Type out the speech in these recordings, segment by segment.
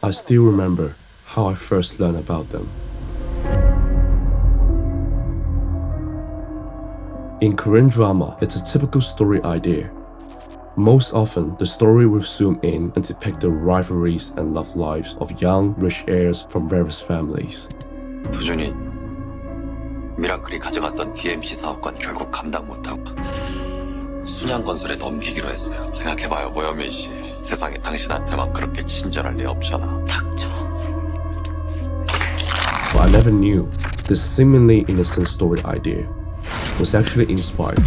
I still remember how I first learned about them. In Korean drama, it's a typical story idea. Most often, the story will zoom in and depict the rivalries and love lives of young, rich heirs from various families. 도준이 미라클이 가져갔던 DMC 사업권 결국 감당 못하고 순양건설에 넘기기로 했어요. 생각해봐요, 모여민 씨. 세상에 당신한테만 그렇게 친절할 리 없잖아. 닥쳐. But I never knew this seemingly innocent story idea was actually inspired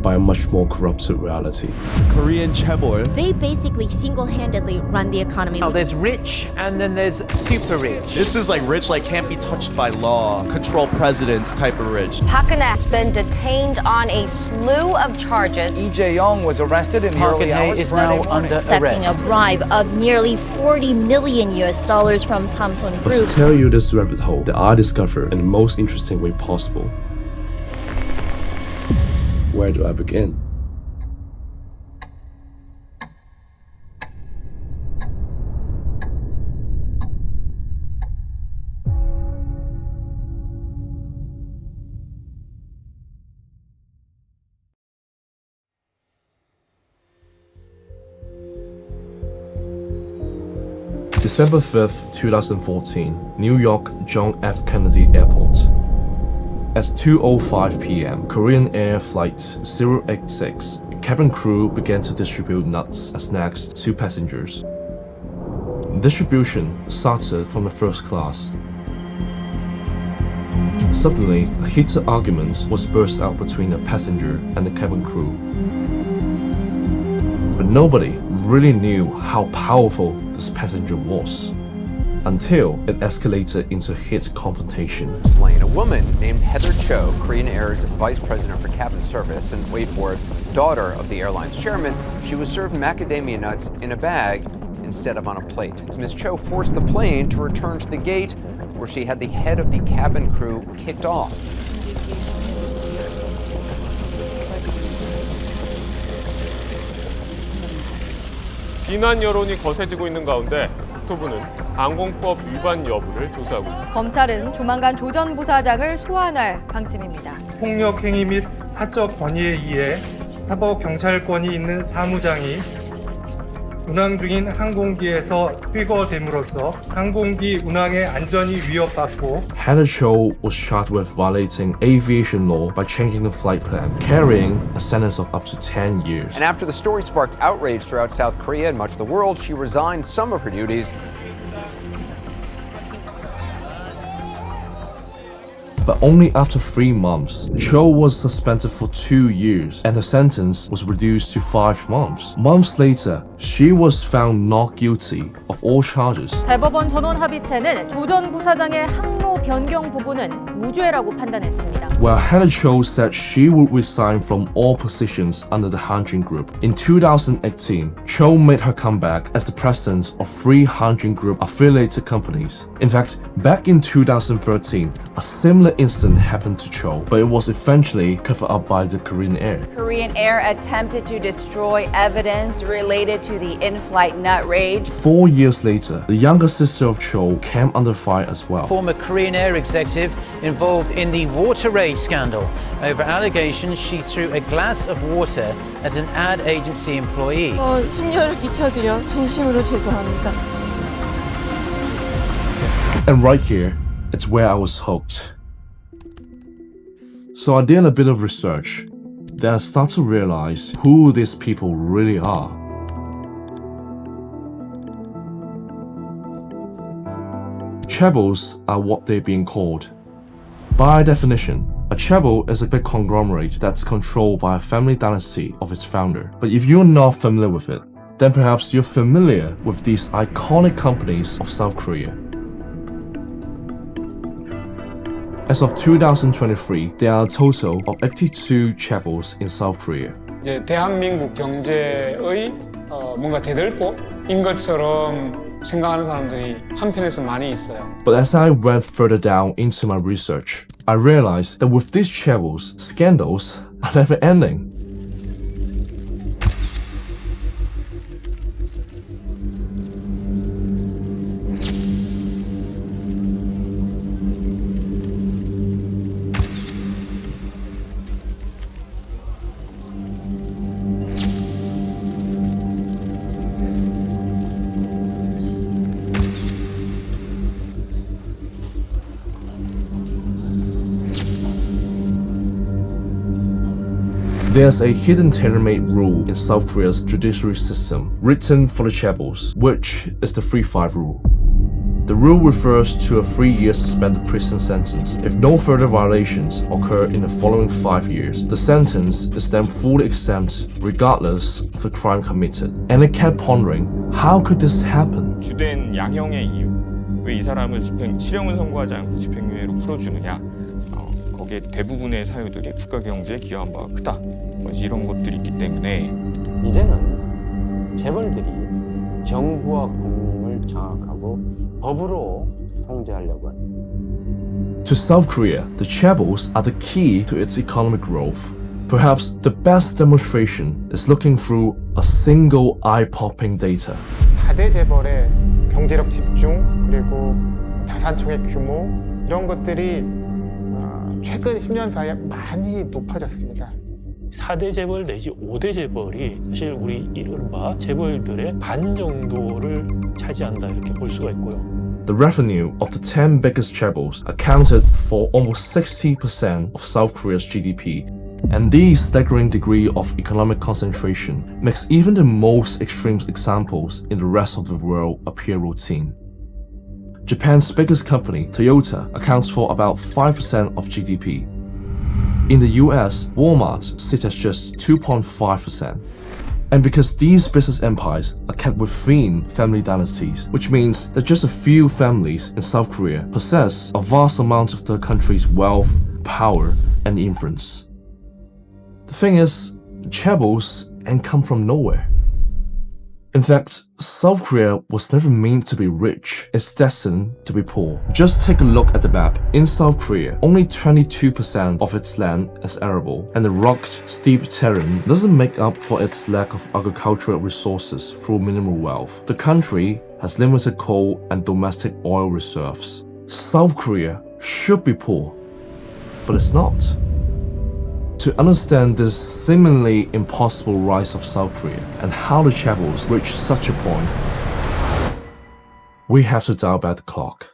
by a much more corrupted reality. Korean Chaebols. They basically single-handedly run the economy. Now there's rich and then there's super rich. This is like rich, like can't be touched by law, control presidents type of rich. Park has been detained on a slew of charges. Lee Jae-young was arrested in the early hours is now under accepting arrest. a bribe of nearly $40 million from Samsung But Group. to tell you this rabbit hole that I discovered in the most interesting way possible, where do I begin? December 5th, 2014, New York John F. Kennedy Airport. At 2:05 p.m., Korean Air Flight 086, cabin crew began to distribute nuts and snacks to passengers. Distribution started from the first class. Suddenly, a heated argument was burst out between the passenger and the cabin crew. But nobody really knew how powerful this passenger was, until it escalated into heated confrontation. A woman named Heather Cho, Korean Air's vice president for cabin service, and wait for it, daughter of the airline's chairman, she was served macadamia nuts in a bag instead of on a plate. Ms. Cho forced the plane to return to the gate, where she had the head of the cabin crew kicked off. 비난 여론이 거세지고 있는 가운데 국토부는 항공법 위반 여부를 조사하고 있습니다. 검찰은 조만간 조 전 부사장을 소환할 방침입니다. 폭력 행위 및 사적 권위에 의해 사법 경찰권이 있는 사무장이 운항 중인 항공기에서 투입됨으로써 항공기 운항의 안전이 위협받고 Heather Cho was charged with violating aviation law by changing the flight plan, carrying a sentence of up to 10 years. And after the story sparked outrage throughout South Korea and much of the world, she resigned some of her duties. But only after 3 months, Cho was suspended for 2 years and the sentence was reduced to 5 months. Months later, she was found not guilty of all charges. 대법원 전원 합의체는 조 전 부사장의 항로 변경 부분은 무죄라고 판단했습니다. While Heather Cho said she would resign from all positions under the Hyundai Group, in 2018, Cho made her comeback as the president of 3 Hyundai Group affiliated companies. In fact, back in 2013, a similar incident happened to Cho, but it was eventually covered up by the Korean Air. Korean Air attempted to destroy evidence related to the in-flight nut rage. 4 years later, the younger sister of Cho came under fire as well. Former Korean Air executive involved in the water rage scandal over allegations she threw a glass of water at an ad agency employee. 심려를 끼쳐드려 진심으로 죄송합니다. And right here, it's where I was hooked. So I did a bit of research. Then I start to realize who these people really are. Chaebols are what they're being called. By definition, a chaebol is a big conglomerate that's controlled by a family dynasty of its founder. But if you're not familiar with it, then perhaps you're familiar with these iconic companies of South Korea. As of 2023, there are a total of 82 chaebols in South Korea. 이제 대한민국 경제의 뭔가 대들보인 것처럼 생각하는 사람들이 한편에서 많이 있어요. But as I went further down into my research, I realized that with these chaebols, scandals are never ending. There's a hidden tailor-made rule in South Korea's judiciary system, written for the Chaebols, which is the 3-5 rule. The rule refers to a 3-year suspended prison sentence. If no further violations occur in the following 5 years, the sentence is then fully exempt regardless of the crime committed. And I kept pondering, how could this happen? 주된 양형의 이유, 왜 이 사람을 실형을 선고하지 않고 집행유예로 풀어주느냐, 거기에 대부분의 사유들이 국가 경제에 기여한 바가 크다, 이런 것들이 있기 때문에 이제는 재벌들이 정부와 국민을 장악하고 법으로 통제하려고 합니다. To South Korea, the Chaebols are the key to its economic growth. Perhaps the best demonstration is looking through a single eye-popping data. 4대 재벌의 경제력 집중 그리고 자산총액 규모 이런 것들이 최근 10년 사이에 많이 높아졌습니다. 4대 재벌 내지 5대 재벌이 사실 우리 이른바 재벌들의 반 정도를 차지한다 이렇게 볼 수가 있고요. The revenue of the 10 biggest chaebols accounted for almost 60% of South Korea's GDP, and this staggering degree of economic concentration makes even the most extreme examples in the rest of the world appear routine. Japan's biggest company, Toyota, accounts for about 5% of GDP. In the US, Walmart sits at just 2.5%. And because these business empires are kept within family dynasties, which means that just a few families in South Korea possess a vast amount of the country's wealth, power, and influence. The thing is, the Chaebols ain't come from nowhere. In fact, South Korea was never meant to be rich, it's destined to be poor. Just take a look at the map. In South Korea, only 22% of its land is arable, and the rugged, steep terrain doesn't make up for its lack of agricultural resources through minimal wealth. The country has limited coal and domestic oil reserves. South Korea should be poor, but it's not. To understand this seemingly impossible rise of South Korea and how the Chaebols reached such a point, we have to dial back the clock.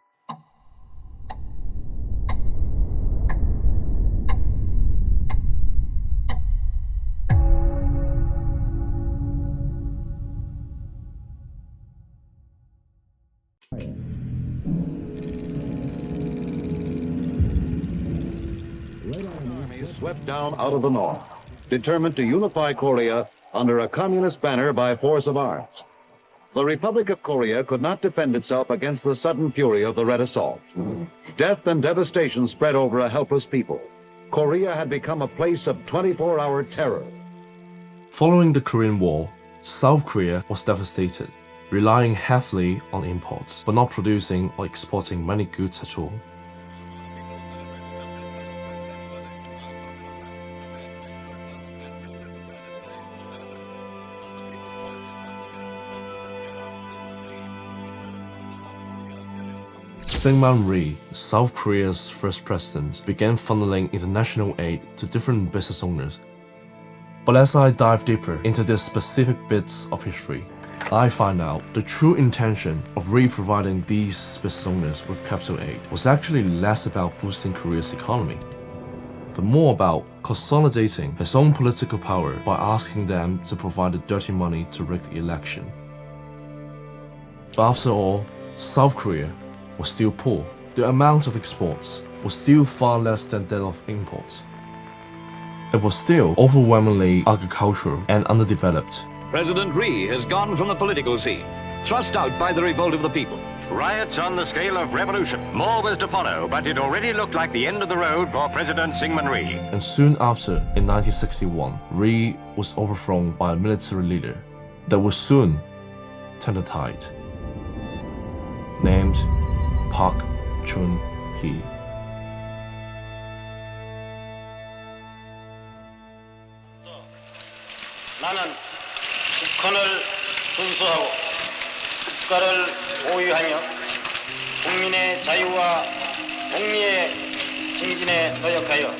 Swept down out of the north, determined to unify Korea under a communist banner by force of arms. The Republic of Korea could not defend itself against the sudden fury of the Red Assault. Death and devastation spread over a helpless people. Korea had become a place of 24-hour terror. Following the Korean War, South Korea was devastated, relying heavily on imports, but not producing or exporting many goods at all. Syngman Rhee, South Korea's first president, began funneling international aid to different business owners. But as I dive deeper into these specific bits of history, I find out the true intention of Rhee providing these business owners with capital aid was actually less about boosting Korea's economy, but more about consolidating his own political power by asking them to provide the dirty money to rig the election. But after all, South Korea was still poor. The amount of exports was still far less than that of imports. It was still overwhelmingly agricultural and underdeveloped. President Rhee has gone from the political scene, thrust out by the revolt of the people. Riots on the scale of revolution. More was to follow, but it already looked like the end of the road for President Syngman Rhee. And soon after, in 1961, Rhee was overthrown by a military leader that would soon turn the tide, named Park Chung-hee. 나는 북한을 순수하고 국가를 보유하며 국민의 자유와 복리의 증진에 노력하여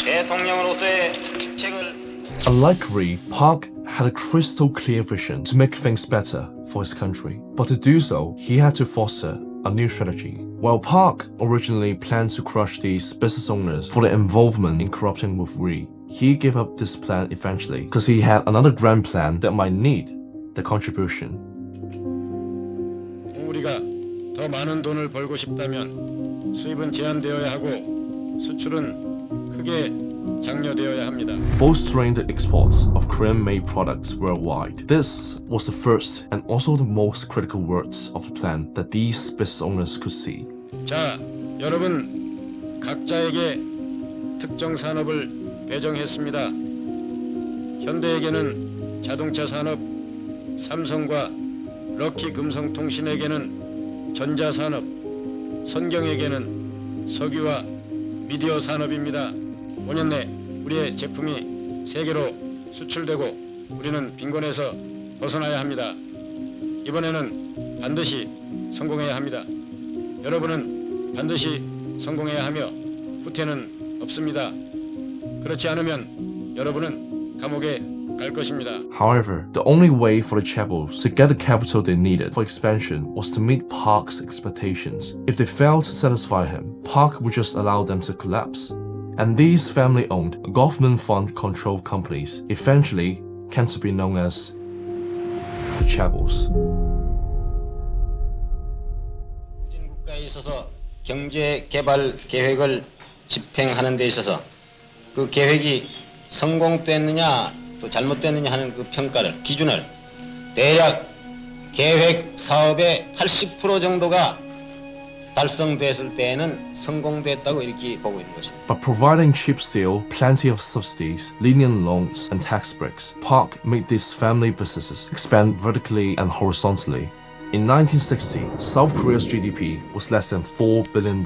대통령으로서의 직책을. Unlike Rhee, Park had a crystal clear vision to make things better for his country. But to do so, he had to foster a new strategy. While Park originally planned to crush these business owners for their involvement in corrupting with Ri, he gave up this plan eventually because he had another grand plan that might need the contribution. 우리가 더 많은 돈을 벌고 싶다면 수입은 제한되어야 하고 수출은 크게 장려되어야 합니다. Bolstering the exports of Korean-made products worldwide. This was the first and also the most critical words of the plan that these business owners could see. 자, 여러분 각자에게 특정 산업을 배정했습니다. 현대에게는 자동차 산업, 삼성과 럭키 금성통신에게는 전자 산업, 선경에게는 석유와 미디어 산업입니다. 5년 내 우리의 제품이 세계로 수출되고 우리는 빈곤에서 벗어나야 합니다. 이번에는 반드시 성공해야 합니다. 여러분은 반드시 성공해야 하며 후퇴는 없습니다. 그렇지 않으면 여러분은 감옥에 갈 것입니다. However, the only way for the Chaebols to get the capital they needed for expansion was to meet Park's expectations. If they failed to satisfy him, Park would just allow them to collapse. And these family-owned, government fund-controlled companies eventually came to be known as the Chaebols. 국가에 있어서 경제 개발 계획을 집행하는 데 있어서 그 계획이 성공됐느냐 또 잘못됐느냐 하는 그 평가를 기준을 대략 계획 사업의 80% 정도가 달성됐을 때에는 성공됐다고 이렇게 보고 있는 것입니다. By providing cheap steel, plenty of subsidies, lenient loans, and tax breaks, Park made these family businesses expand vertically and horizontally. In 1960, South Korea's GDP was less than $4 billion.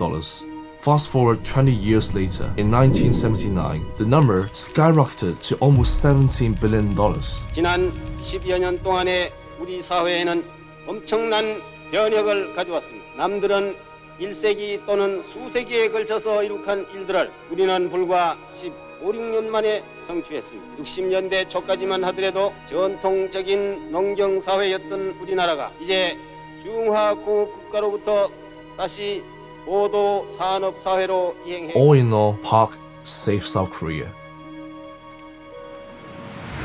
Fast forward 20 years later, in 1979, the number skyrocketed to almost $17 billion. 지난 10여 년 동안에 우리 사회에는 엄청난 변혁을 가져왔습니다. 남들은 1세기 또는 수세기에 걸쳐서 이룩한 일들을 우리는 불과 15, 16년 만에 성취했습니다. 60년대 초까지만 하더라도 전통적인 농경사회였던 우리나라가 이제 중화공업 국가로부터 다시 고도 산업 사회로 이행해. All in all, Park saved South Korea.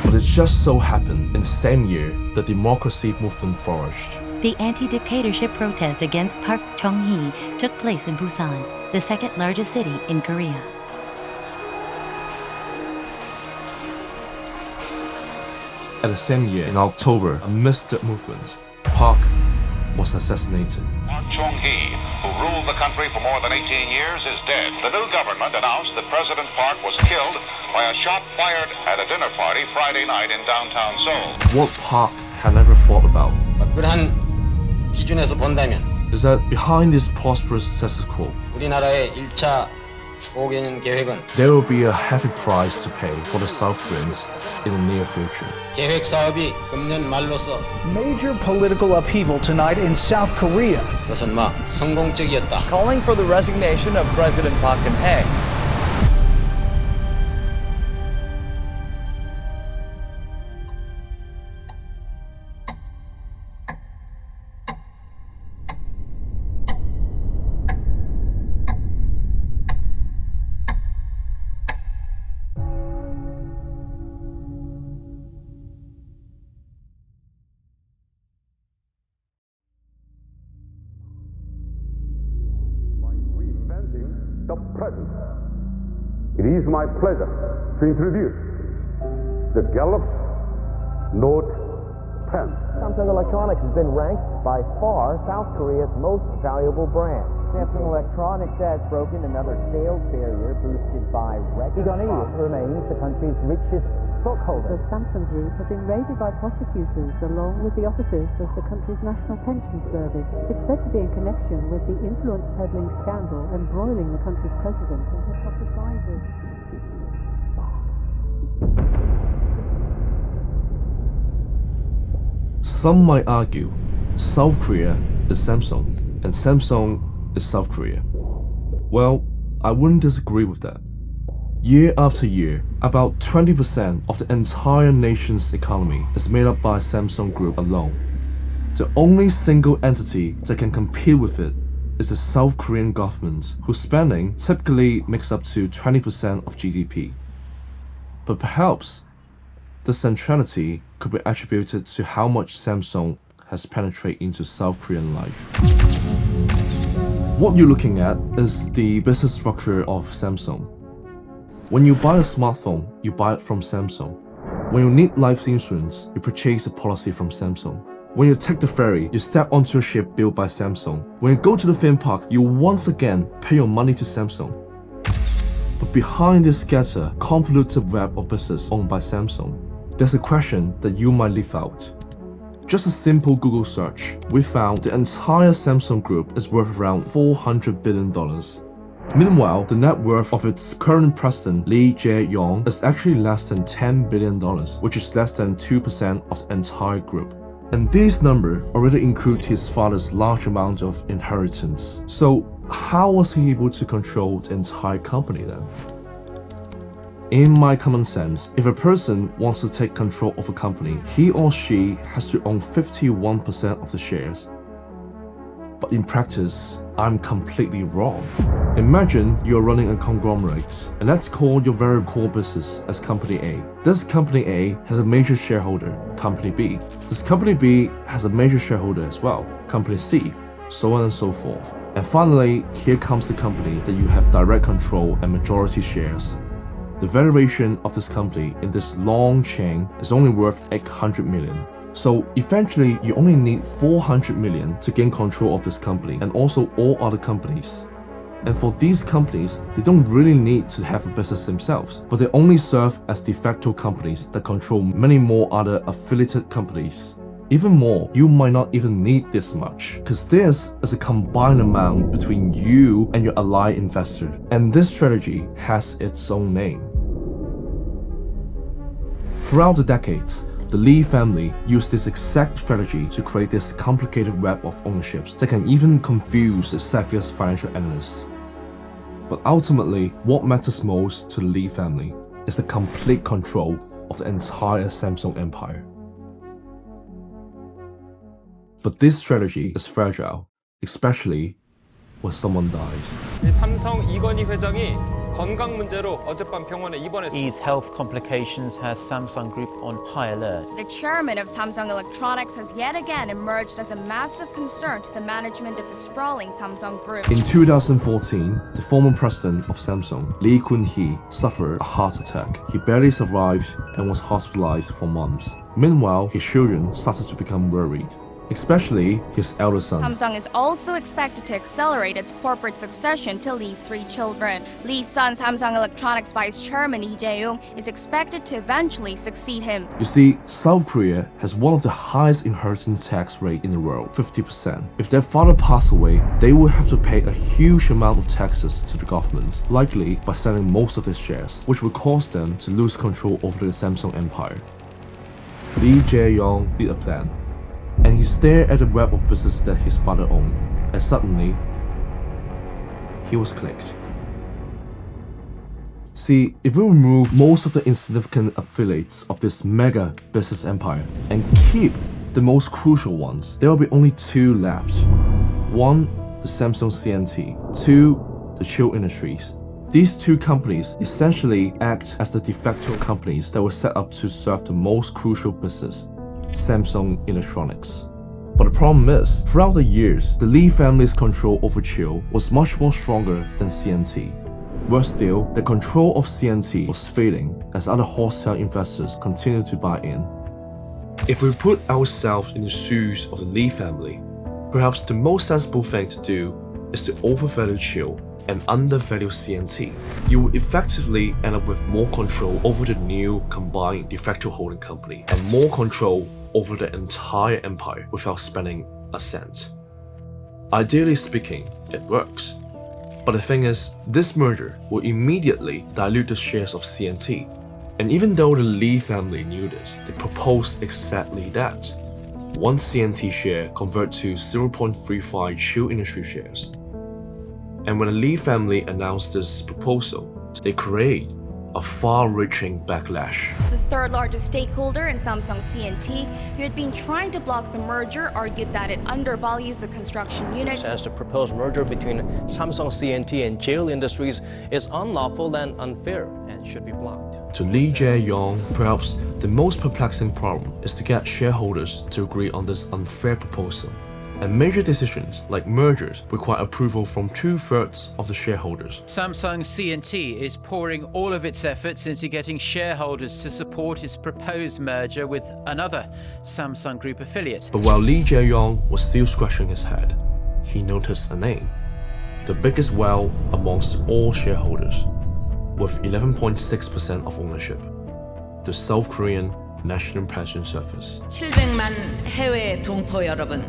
But it just so happened in the same year the democracy movement flourished. The anti-dictatorship protest against Park Chung-hee took place in Busan, the second largest city in Korea. At the same year, in October, amidst the movement, Park was assassinated. Park Chung-hee, who ruled the country for more than 18 years, is dead. The new government announced that President Park was killed by a shot fired at a dinner party Friday night in downtown Seoul. What Park had never thought about 그러한 기준에서 본다면 is that behind this prosperous status quo, 우리나라의 1차 5개년 계획은 there will be a heavy price to pay for the South Koreans in the near future. 계획 사업이 금년 말로서 Major political upheaval tonight in South Korea. 그것은 성공적이었다. Calling for the resignation of President Park Geun-hye. The present. It is my pleasure to introduce the Gallup's Note 10. Samsung Electronics has been ranked by far South Korea's most valuable brand. Samsung Electronics has broken another sales barrier boosted by record. remains the country's richest stockholder. The Samsung Group have been raided by prosecutors along with the officers of the country's National Pension Service. It's said to be in connection with the influence peddling scandal embroiling the country's president and her top advisors. Some might argue South Korea is Samsung and Samsung is South Korea. Well, I wouldn't disagree with that. Year after year, about 20% of the entire nation's economy is made up by Samsung Group alone. The only single entity that can compete with it is the South Korean government, whose spending typically makes up to 20% of GDP. But perhaps the centrality could be attributed to how much Samsung has penetrated into South Korean life. What you're looking at is the business structure of Samsung. When you buy a smartphone, you buy it from Samsung. When you need life insurance, you purchase a policy from Samsung. When you take the ferry, you step onto a ship built by Samsung. When you go to the theme park, you once again pay your money to Samsung. But behind this scattered, convoluted web of business owned by Samsung, there's a question that you might leave out. Just a simple Google search, we found the entire Samsung group is worth around $400 billion. Meanwhile, the net worth of its current president, Lee Jae-yong, is actually less than $10 billion, which is less than 2% of the entire group. And these numbers already include his father's large amount of inheritance. So how was he able to control the entire company then? In my common sense, if a person wants to take control of a company, he or she has to own 51% of the shares. But in practice, I'm completely wrong. Imagine you're running a conglomerate, and let's call your very core business as Company A. This Company A has a major shareholder, Company B. This Company B has a major shareholder as well, Company C, so on and so forth. And finally, here comes the company that you have direct control and majority shares. The valuation of this company in this long chain is only worth 800 million. So eventually, you only need 400 million to gain control of this company and also all other companies. And for these companies, they don't really need to have a business themselves, but they only serve as de facto companies that control many more other affiliated companies. Even more, you might not even need this much, because this is a combined amount between you and your ally investor, and this strategy has its own name. Throughout the decades, the Lee family used this exact strategy to create this complicated web of ownerships that can even confuse the savviest financial analysts. But ultimately, what matters most to the Lee family is the complete control of the entire Samsung empire. But this strategy is fragile, especially when someone dies. 삼성 이건희 회장이 건강 문제로 어젯밤 병원에 입원했습니다. These health complications has Samsung Group on high alert. The chairman of Samsung Electronics has yet again emerged as a massive concern to the management of the sprawling Samsung Group. In 2014, the former president of Samsung, Lee Kun-hee, suffered a heart attack. He barely survived and was hospitalized for months. Meanwhile, his children started to become worried, especially his elder son. Samsung is also expected to accelerate its corporate succession to Lee's 3 children. Lee's son, Samsung Electronics Vice Chairman Lee Jae-yong, is expected to eventually succeed him. You see, South Korea has one of the highest inheritance tax rate in the world, 50%. If their father passed away, they would have to pay a huge amount of taxes to the government, likely by selling most of his shares, which would cause them to lose control over the Samsung empire. Lee Jae-yong did a plan, and he stared at the web of business that his father owned, and suddenly, he was clicked. See, if we remove most of the insignificant affiliates of this mega business empire and keep the most crucial ones, there will be only 2 left. 1, the Samsung CNT. 2, the Cheo Industries. These 2 companies essentially act as the de facto companies that were set up to serve the most crucial business, Samsung Electronics. But the problem is, throughout the years, the Lee family's control over Cheo was much more stronger than CNT. Worse still, the control of CNT was fading as other hostile investors continued to buy in. If we put ourselves in the shoes of the Lee family, perhaps the most sensible thing to do is to overvalue Cheo and undervalue CNT. You will effectively end up with more control over the new combined de facto holding company and more control over the entire empire without spending a cent. Ideally speaking, it works. But the thing is, this merger will immediately dilute the shares of CNT. And even though the Lee family knew this, they proposed exactly that. 1 CNT share convert to 0.35 Cheo Industry shares. And when the Lee family announced this proposal, they create a far-reaching backlash. The third largest stakeholder in Samsung C&T, who had been trying to block the merger, argued that it undervalues the construction unit. Says the proposed merger between Samsung C&T and Chaebols Industries is unlawful and unfair and should be blocked. To Lee Jae-yong, perhaps the most perplexing problem is to get shareholders to agree on this unfair proposal. And major decisions like mergers require approval from 2/3 of the shareholders. Samsung C&T is pouring all of its efforts into getting shareholders to support its proposed merger with another Samsung Group affiliate. But while Lee Jae-yong was still scratching his head, he noticed a name, the biggest whale amongst all shareholders, with 11.6% of ownership, the South Korean National Pension Service. 700만 해외 동포 여러분,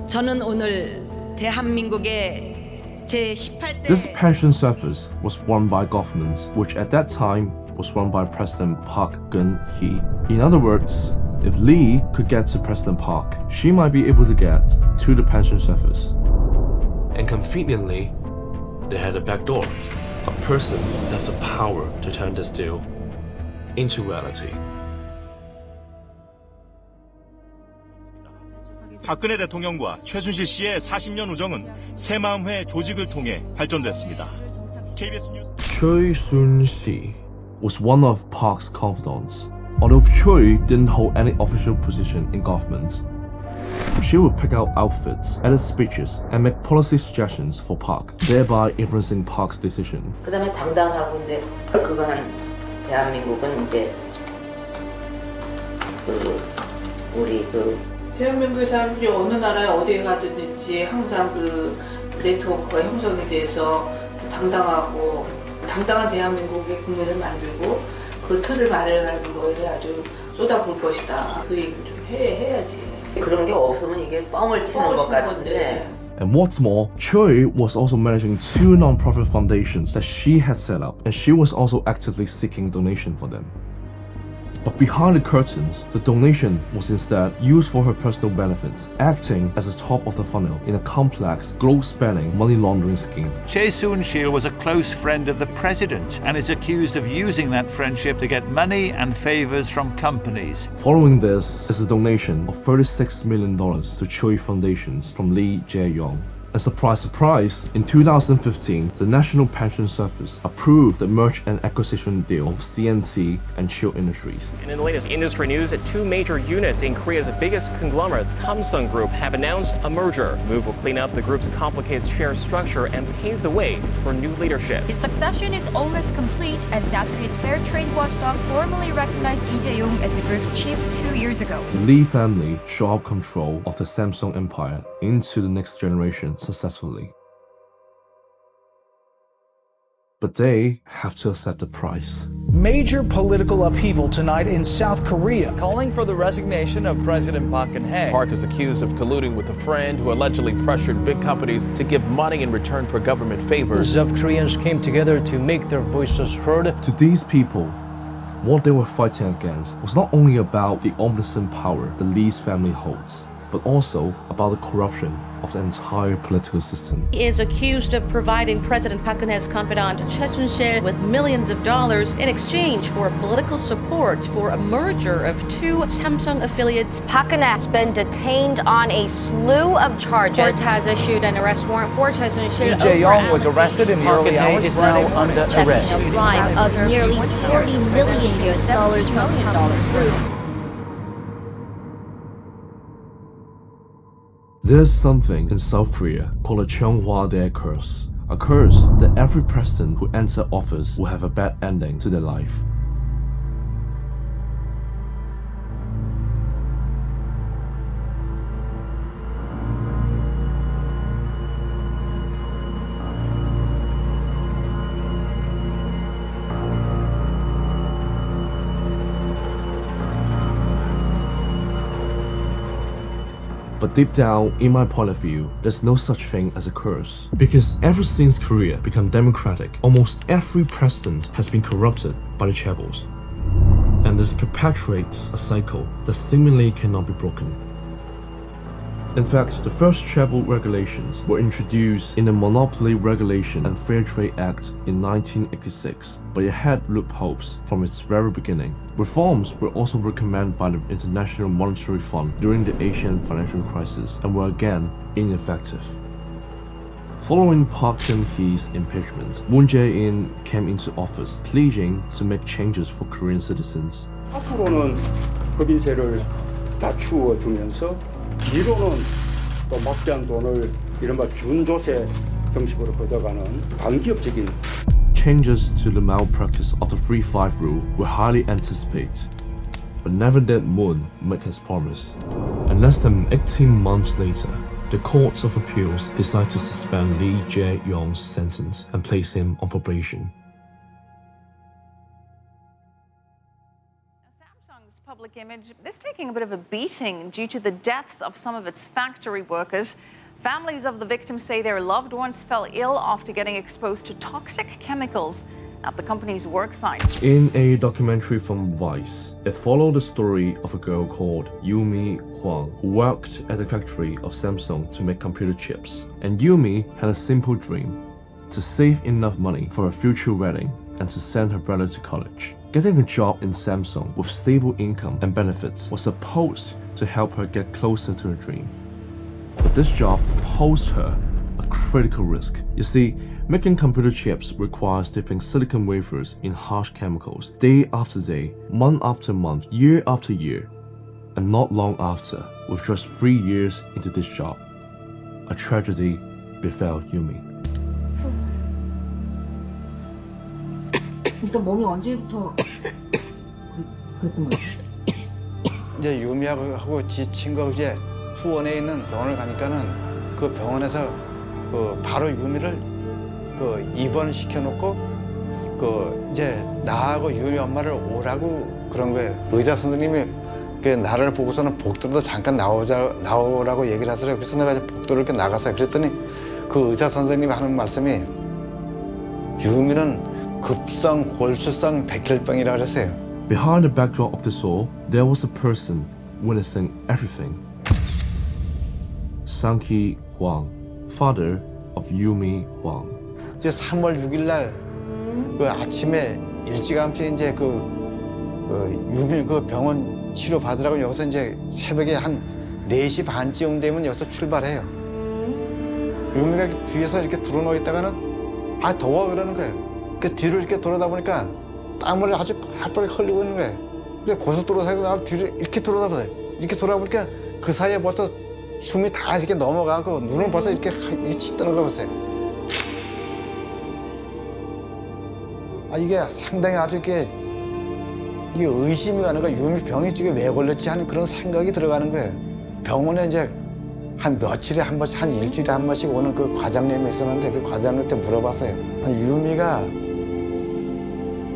저는 오늘 대한민국의 제18대 This pension service was run by government, which at that time was run by President Park Geun-hye. In other words, if Lee could get to President Park, she might be able to get to the pension service. And conveniently, they had a back door, a person that had the power to turn this deal into reality. 박근혜 대통령과 최순실 씨의 40년 우정은 새마음회 조직을 통해 발전됐습니다. KBS 뉴스 Choi Soon-si was one of Park's confidants. Although Choi didn't hold any official position in government, she would pick out outfits, edit speeches, and make policy suggestions for Park, thereby influencing Park's decision. 그다음에 당당하고 이제 그거 한 대한민국은 이제 우리 대한민국의 사람들이 어느 나라에 어디에 가든지 항상 그 네트워크가 형성이 돼서 당당하고 당당한 대한민국의 국면을 만들고 그 틀을 마련하는 거에 아주 쏟아부을 것이다. 그 얘기를 좀 해야지. 그런 게 없으면 이게 뻥을 치는 것 같은데. And what's more, Choi was also managing 2 non-profit foundations that she had set up, and she was also actively seeking donation for them. But behind the curtains, the donation was instead used for her personal benefits, acting as the top of the funnel in a complex, globe-spanning money laundering scheme. Chae Soon-sil was a close friend of the president and is accused of using that friendship to get money and favors from companies. Following this is a donation of $36 million to Choi Foundations from Lee Jae-yong. And surprise, surprise, in 2015, the National Pension Service approved the merge and acquisition deal of C&T and Chaebols Industries. And in the latest industry news, 2 major units in Korea's biggest conglomerate, Samsung Group, have announced a merger. The move will clean up the group's complicated share structure and pave the way for new leadership. His succession is almost complete, as South Korea's fair trade watchdog formally recognized Lee Jae-yong as the group's chief 2 years ago. The Lee family showed up control of the Samsung empire into the next generation successfully. But they have to accept the price. Major political upheaval tonight in South Korea. Calling for the resignation of President Park Geun-hye. Park is accused of colluding with a friend who allegedly pressured big companies to give money in return for government favors. South Koreans came together to make their voices heard. To these people, what they were fighting against was not only about the omniscient power the Lee's family holds, but also about the corruption of the entire political system. He is accused of providing President Park Geun-hye's confidant Choi Soon-sil with millions of dollars in exchange for political support for a merger of 2 Samsung affiliates. Park Geun-hye has been detained on a slew of charges. Court has issued an arrest warrant for Choi Soon-sil. Lee Jae-yong was arrested in the early hours. Is now under arrest. A bribe of nearly $40 million from Samsung Group. There's something in South Korea called a CheongWaDae Curse, a curse that every president who enters office will have a bad ending to their life. But deep down, in my point of view, there's no such thing as a curse. Because ever since Korea became democratic, almost every president has been corrupted by the Chaebols. And this perpetuates a cycle that seemingly cannot be broken. In fact, the first Chaebols regulations were introduced in the Monopoly Regulation and Fair Trade Act in 1986, but it had loopholes from its very beginning. Reforms were also recommended by the International Monetary Fund during the Asian financial crisis and were again ineffective. Following Park Geun-hye's impeachment, Moon Jae-in came into office, pledging to make changes for Korean citizens. 앞으로는 법인세를 낮추어 주면서 뒤로는 또 막대한 돈을 이른바 준조세 형식으로 걷어가는 반기업적인 Changes to the malpractice of the 3-5 rule were highly anticipated, but never did Moon make his promise. And less than 18 months later, the Court of Appeals decided to suspend Lee Jae-yong's sentence and place him on probation. Samsung's public image is taking a bit of a beating due to the deaths of some of its factory workers. Families of the victims say their loved ones fell ill after getting exposed to toxic chemicals at the company's work site. In a documentary from Vice, it followed the story of a girl called Yumi Hwang, who worked at the factory of Samsung to make computer chips. And Yumi had a simple dream: to save enough money for a future wedding and to send her brother to college. Getting a job in Samsung with stable income and benefits was supposed to help her get closer to her dream. But this job posed her a critical risk. You see, making computer chips requires dipping silicon wafers in harsh chemicals day after day, month after month, year after year. And not long after, with just 3 years into this job, a tragedy befell Yumi. 일단 몸이 언제부터 그랬던 거예요? 이제 유미하고 지친 거 이제 수원에 있는 병원을 가니까는 그 병원에서 바로 유미를 입원시켜 놓고 이제 나하고 유미 엄마를 오라고 그런 거예요. 의사 선생님이 나를 보고서는 복도로 잠깐 나오라고 얘기를 하더라고요. 그래서 내가 이제 복도로 이렇게 나가서 그랬더니 그 의사 선생님이 하는 말씀이 유미는 급성 골수성 백혈병이라 그랬어요. Behind the backdrop of this all, there was a person witnessing everything. Sang-hee Hwang, father of Yumi Hwang. 이제 3월 6일 날 아침에 일찌감치 이제 유미 병원 치료 받으라고 여기서 이제 새벽에 한 4시 반쯤 되면 여기서 출발해요. 유미가 이렇게 뒤에서 이렇게 들어놓여 있다가는 더워 그러는 거예요. 그 뒤로 이렇게 돌아다 보니까 땀을 아주 뻘뻘 흘리고 있는 거예요. 그래 고속도로에서 나 뒤로 이렇게 돌아다봐요. 이렇게 돌아보니까 그 사이에 벌써 숨이 다 이렇게 넘어가고 눈은 벌써 이렇게 짙다는 거 보세요. 이게 상당히 아주 이게 의심이 가는 거예요. 유미 병이 지금 왜 걸렸지 하는 그런 생각이 들어가는 거예요. 병원에 이제 한 며칠에 한 번씩, 한 일주일에 한 번씩 오는 그 과장님이 있었는데 그 과장님한테 물어봤어요. 유미가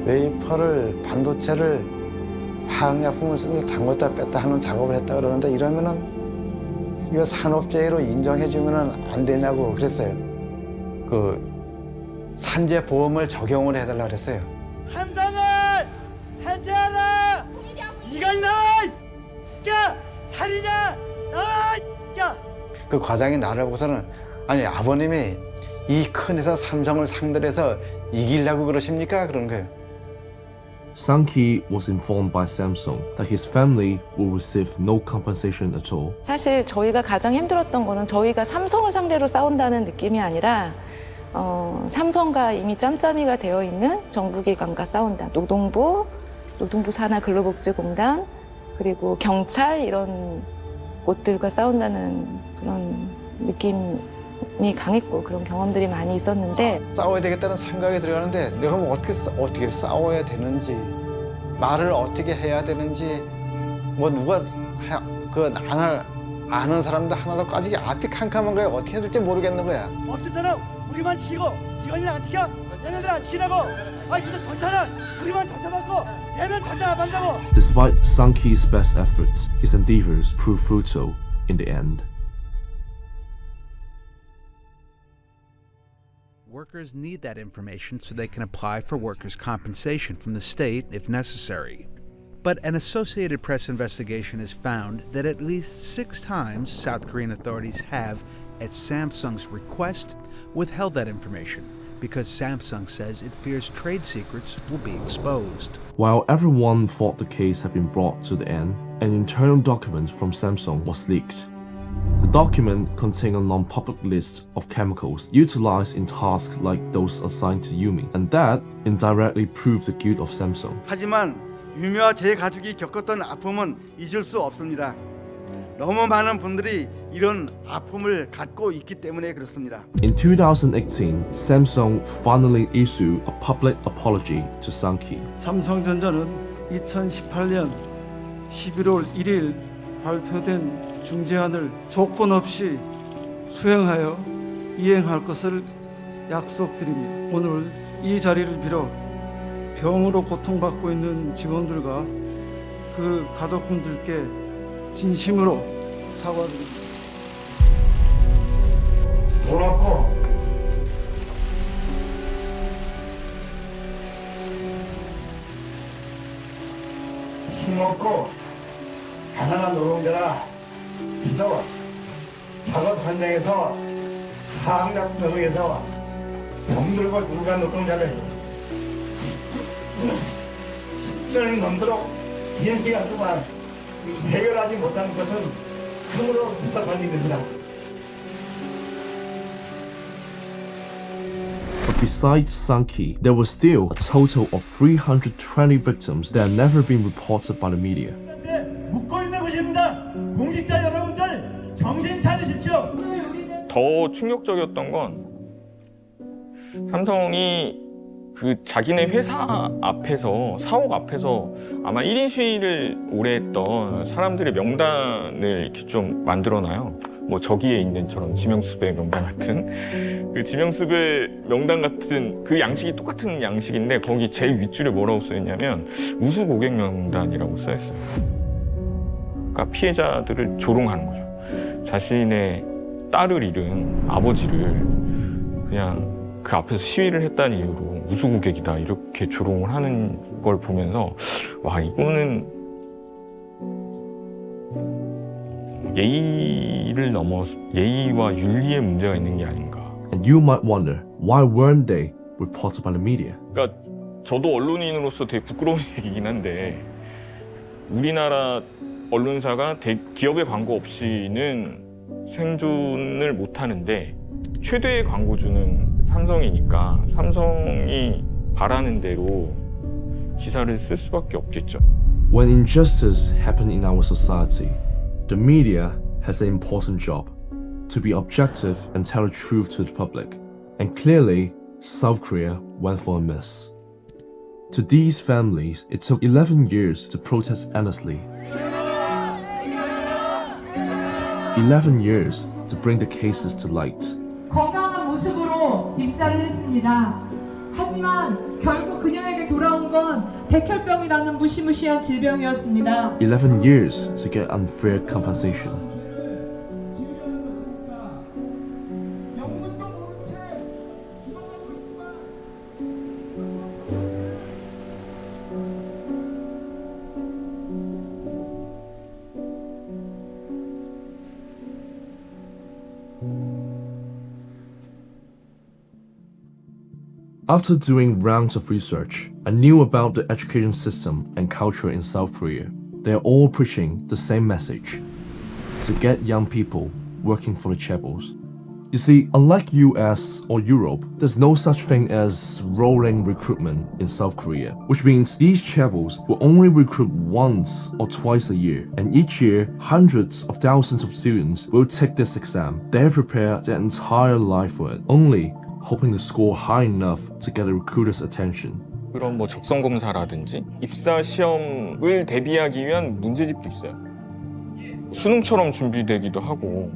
웨이퍼를, 반도체를 화학약품을 쓰면서 담궜다 뺐다 하는 작업을 했다 그러는데 이러면은 이거 산업재해로 인정해주면은 안 되냐고 그랬어요. 산재보험을 적용을 해달라 그랬어요. 삼성을 해체하라! 이간이 나와! 야! 살이냐! 나와! 야! 그 과장이 나를 보고서는 아니 아버님이 이 큰 회사 삼성을 상대로 해서 이기려고 그러십니까? 그런 거예요. Sang-hee was informed by Samsung that his family will receive no compensation at all. 사실 저희가 가장 힘들었던 거는 저희가 삼성을 상대로 싸운다는 느낌이 아니라 삼성과 이미 짬짬이가 되어 있는 정부기관과 싸운다. 노동부 산하근로복지공단, 그리고 경찰 이런 곳들과 싸운다는 그런 느낌이 강했고 그런 경험들이 많이 있었는데 싸워야 되겠다는 생각이 들어가는데 내가 뭐 어떻게 싸워야 되는지 말을 어떻게 해야 되는지 뭐 누가 나를 아는 사람도 하나도 까지게 앞이 캄캄한 거야. 어떻게 해야 될지 모르겠는 거야. 없었잖아. 우리만 지키고 직원이는 안 지켜? 얘네들 안 지키라고. 그래서 전차는 우리만 전차 받고 얘는 전차 안 받는다고. Despite Sang-hee's best efforts, his endeavors proved futile in the end. Workers need that information so they can apply for workers' compensation from the state if necessary. But an Associated Press investigation has found that at least 6 times South Korean authorities have, at Samsung's request, withheld that information because Samsung says it fears trade secrets will be exposed. While everyone thought the case had been brought to the end, an internal document from Samsung was leaked. The document contained a non-public list of chemicals utilized in tasks like those assigned to Yumi, and that indirectly proved the guilt of Samsung. 하지만 유미와 제 가족이 겪었던 아픔은 잊을 수 없습니다. 너무 많은 분들이 이런 아픔을 갖고 있기 때문에 그렇습니다. In 2018, Samsung finally issued a public apology to Sang-ki. 삼성전자는 2018년 11월 1일 발표된 중재안을 조건 없이 수행하여 이행할 것을 약속드립니다. 오늘 이 자리를 빌어 병으로 고통받고 있는 직원들과 그 가족분들께 진심으로 사과드립니다. 돈 없고 힘없고 가난한 노동자라 비서와 작업 현장에서 사학력 노동에서 병들고 죽어간 노동자를 는 넘도록 긴 시간 동안 해결하지 못한 것은 크므로 답답한 일입니다. But besides Sang-ki, there were still a total of 320 victims that had never been reported by the media. 묻고 있는 것입니다. 공직자 여러분들 정신 차리십시오. 더 충격적이었던 건 삼성이 그 자기네 회사 앞에서 사옥 앞에서 아마 1인 시위를 오래 했던 사람들의 명단을 이렇게 좀 만들어놔요. 뭐 저기에 있는 저런 지명수배 명단 같은 그 지명수배 명단 같은 그 양식이 똑같은 양식인데 거기 제일 윗줄에 뭐라고 써있냐면 우수 고객 명단이라고 써있어요. 그러니까 피해자들을 조롱하는 거죠. 자신의 딸을 잃은 아버지를 그냥 그 앞에서 시위를 했다는 이유로 우수 고객이다 이렇게 조롱을 하는 걸 보면서 와 이거는 예의를 넘어서 예의와 윤리의 문제가 있는 게 아닌가. And you might wonder, why weren't they reported by the media? 그러니까 저도 언론인으로서 되게 부끄러운 얘기긴 한데 우리나라 언론사가 기업의 광고 없이는 생존을 못 하는데 최대의 광고주는 삼성이니까 삼성이 바라는 대로 기사를 쓸 수밖에 없겠죠. When injustice happens in our society, the media has an important job to be objective and tell the truth to the public. And clearly, South Korea went for a miss. To these families, it took 11 years to protest endlessly. 11 years to bring the cases to light. 건강한 모습으로 입사를 했습니다. 하지만 결국 그녀에게 돌아온 건 백혈병이라는 무시무시한 질병이었습니다. 11 years to get unfair compensation. After doing rounds of research, I knew about the education system and culture in South Korea. They are all preaching the same message: to get young people working for the Chaebols. You see, unlike US or Europe, there's no such thing as rolling recruitment in South Korea, which means these Chaebols will only recruit once or twice a year, and each year, hundreds of thousands of students will take this exam. They prepare their entire life for it, only hoping to score high enough to get a recruiter's attention. 그런 뭐 적성 검사라든지 입사 시험을 대비하기 위한 문제집도 있어요. 수능처럼 준비되기도 하고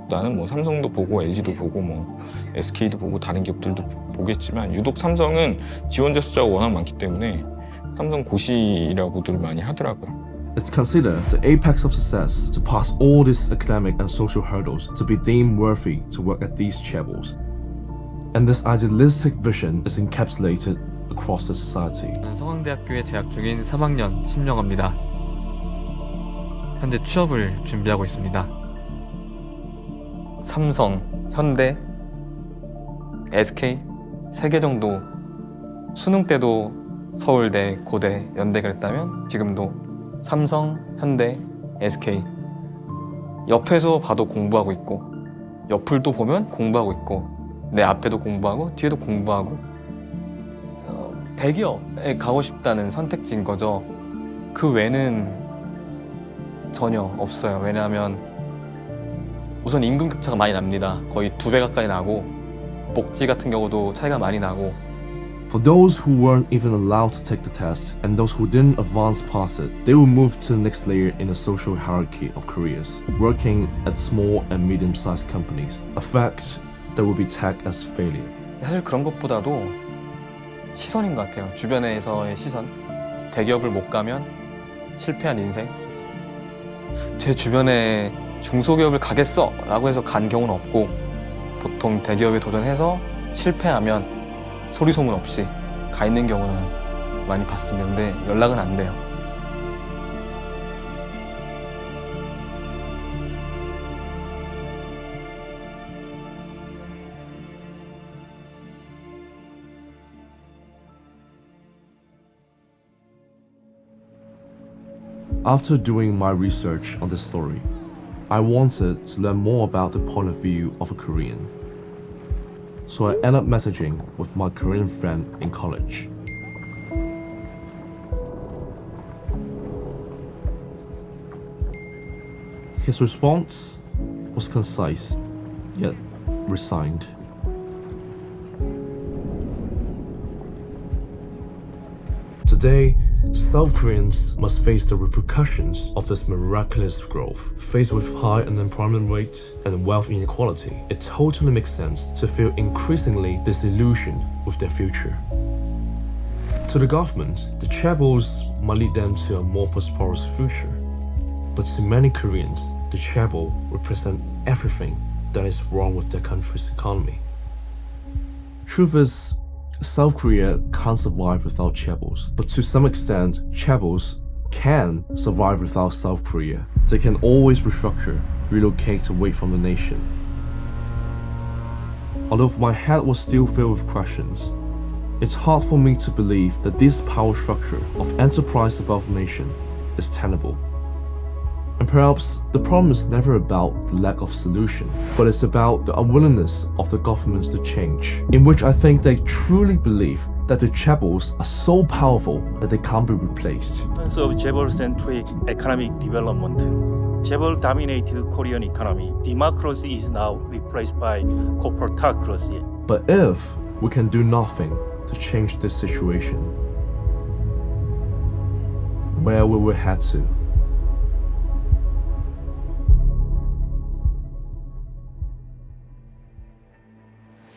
나는 뭐 삼성도 보고 LG도 보고 뭐 SK도 보고 다른 기업들도 보겠지만 유독 삼성은 지원자 숫자가 워낙 많기 때문에 삼성 고시라고들 많이 하더라고요. It's considered the apex of success to pass all these academic and social hurdles to be deemed worthy to work at these Chaebols. And this idealistic vision is encapsulated across the society. 서강대학교에 재학 중인 3학년 심영아입니다. 현재 취업을 준비하고 있습니다. 삼성, 현대, SK 3개 정도 수능 때도 서울대, 고대, 연대 그랬다면 지금도 삼성, 현대, SK 옆에서 봐도 공부하고 있고 옆을 또 보면 공부하고 있고 내 앞에도 공부하고 뒤에도 공부하고 대기업에 가고 싶다는 선택지인 거죠. 그 외는 전혀 없어요. 왜냐하면 우선 임금 격차가 많이 납니다. 거의 2배 가까이 나고 복지 같은 경우도 차이가 많이 나고. For those who weren't even allowed to take the test and those who didn't advance past it, they will move to the next layer in the social hierarchy of careers, working at small and medium-sized companies, a fact that will be tagged as failure. 사실 그런 것보다도 시선인 것 같아요. 주변에서의 시선. 대기업을 못 가면 실패한 인생. 제 주변에 중소기업을 가겠어 라고 해서 간 경우는 없고 보통 대기업에 도전해서 실패하면 소리 소문 없이 가 있는 경우는 많이 봤습니다. 근데 연락은 안 돼요. After doing my research on this story, I wanted to learn more about the point of view of a Korean. So I ended up messaging with my Korean friend in college. His response was concise, yet resigned. Today, South Koreans must face the repercussions of this miraculous growth. Faced with high unemployment rate and wealth inequality, it totally makes sense to feel increasingly disillusioned with their future. To the government, the Chaebols might lead them to a more prosperous future. But to many Koreans, the Chaebol represent everything that is wrong with their country's economy. Truth is, South Korea can't survive without Chaebols, but to some extent, Chaebols can survive without South Korea. They can always restructure, relocate away from the nation. Although my head was still filled with questions, it's hard for me to believe that this power structure of enterprise above nation is tenable. And perhaps the problem is never about the lack of solution, but it's about the unwillingness of the governments to change, in which I think they truly believe that the Chaebols are so powerful that they can't be replaced. Of Chaebol-centric economic development, Chaebol-dominated Korean economy, democracy is now replaced by corporatocracy. But if we can do nothing to change this situation, where will we head to?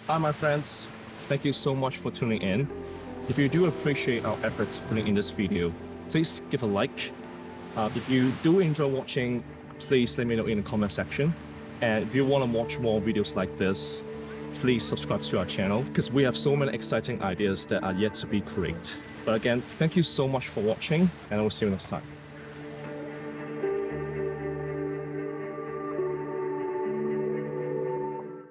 Hi my friends, thank you so much for tuning in. If you do appreciate our efforts putting in this video, please give a like. If you do enjoy watching, please let me know in the comment section. And if you want to watch more videos like this, please subscribe to our channel because we have so many exciting ideas that are yet to be created. But again, thank you so much for watching and I will see you next time.